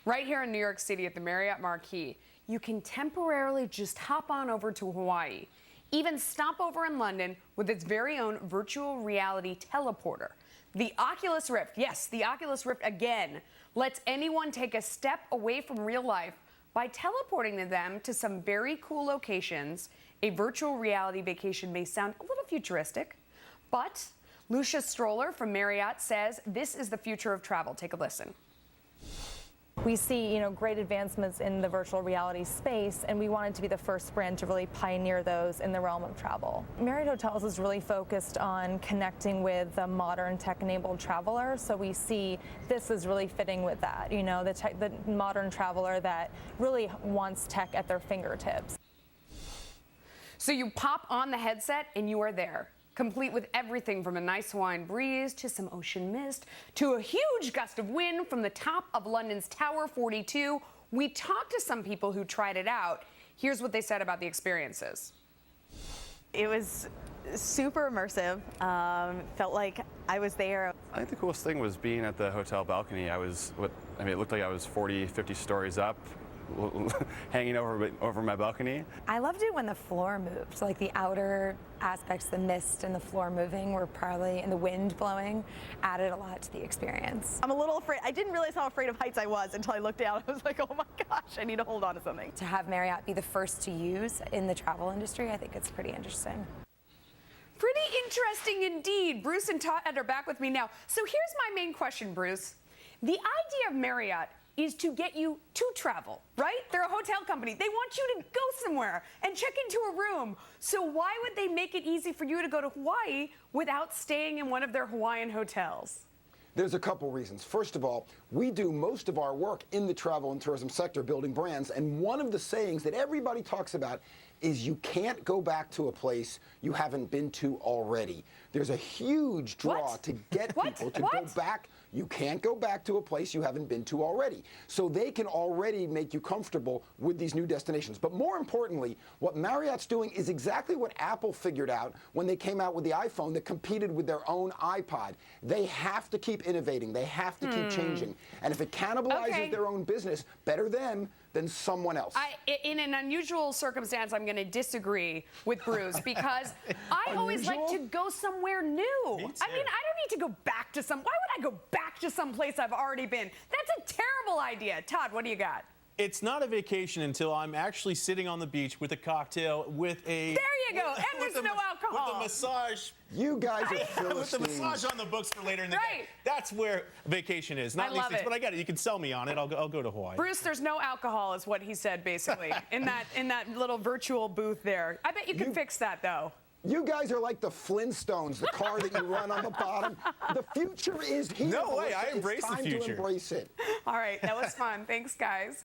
Right here in New York City at the Marriott Marquis, you can temporarily just hop on over to Hawaii. Even stop over in London with its very own virtual reality teleporter. The Oculus Rift, yes, the Oculus Rift again, lets anyone take a step away from real life by teleporting them to some very cool locations. A virtual reality vacation may sound a little futuristic, but Lucia Stroller from Marriott says this is the future of travel. Take a listen. We see, great advancements in the virtual reality space, and we wanted to be the first brand to really pioneer those in the realm of travel. Marriott Hotels is really focused on connecting with the modern tech-enabled traveler, so we see this is really fitting with that, the modern traveler that really wants tech at their fingertips. So you pop on the headset and you are there, complete with everything from a nice Hawaiian breeze to some ocean mist to a huge gust of wind from the top of London's Tower 42. We talked to some people who tried it out. Here's what they said about the experiences. It was super immersive. Felt like I was there. I think the coolest thing was being at the hotel balcony. It looked like I was 40, 50 stories up, hanging over my balcony. I loved it when the floor moved, like the outer aspects, the mist and the floor moving were probably, and the wind blowing, added a lot to the experience. I'm a little afraid. I didn't realize how afraid of heights I was until I looked down. I was like, oh my gosh, I need to hold on to something. To have Marriott be the first to use in the travel industry, I think it's pretty interesting. Pretty interesting indeed. Bruce and Todd are back with me now. So here's my main question, Bruce. The idea of Marriott is to get you to travel, right? They're a hotel company. They want you to go somewhere and check into a room. So why would they make it easy for you to go to Hawaii without staying in one of their Hawaiian hotels? There's a couple reasons. First of all, we do most of our work in the travel and tourism sector building brands, and one of the sayings that everybody talks about is you can't go back to a place you haven't been to already. There's a huge draw to get people to go back. You can't go back to a place you haven't been to already. So they can already make you comfortable with these new destinations. But more importantly, what Marriott's doing is exactly what Apple figured out when they came out with the iPhone that competed with their own iPod. They have to keep innovating. They have to keep changing. And if it cannibalizes their own business, better them than someone else. In an unusual circumstance, I'm going to disagree with Bruce because I always like to go somewhere new. I mean, I don't need to go back to why would I go back to some place I've already been? That's a terrible idea. Todd, what do you got? It's not a vacation until I'm actually sitting on the beach with a cocktail, with a... There you go, and there's no alcohol. With a massage. You guys are Philistines. With the massage on the books for later in the day. That's where vacation is. Not these things, but I get it. You can sell me on it. I'll go to Hawaii. Bruce, there's no alcohol is what he said, basically, in that little virtual booth there. I bet you can fix that, though. You guys are like the Flintstones, the car that you run on the bottom. The future is here. No way, I embrace the future. It's time to embrace it. All right, that was fun. Thanks, guys.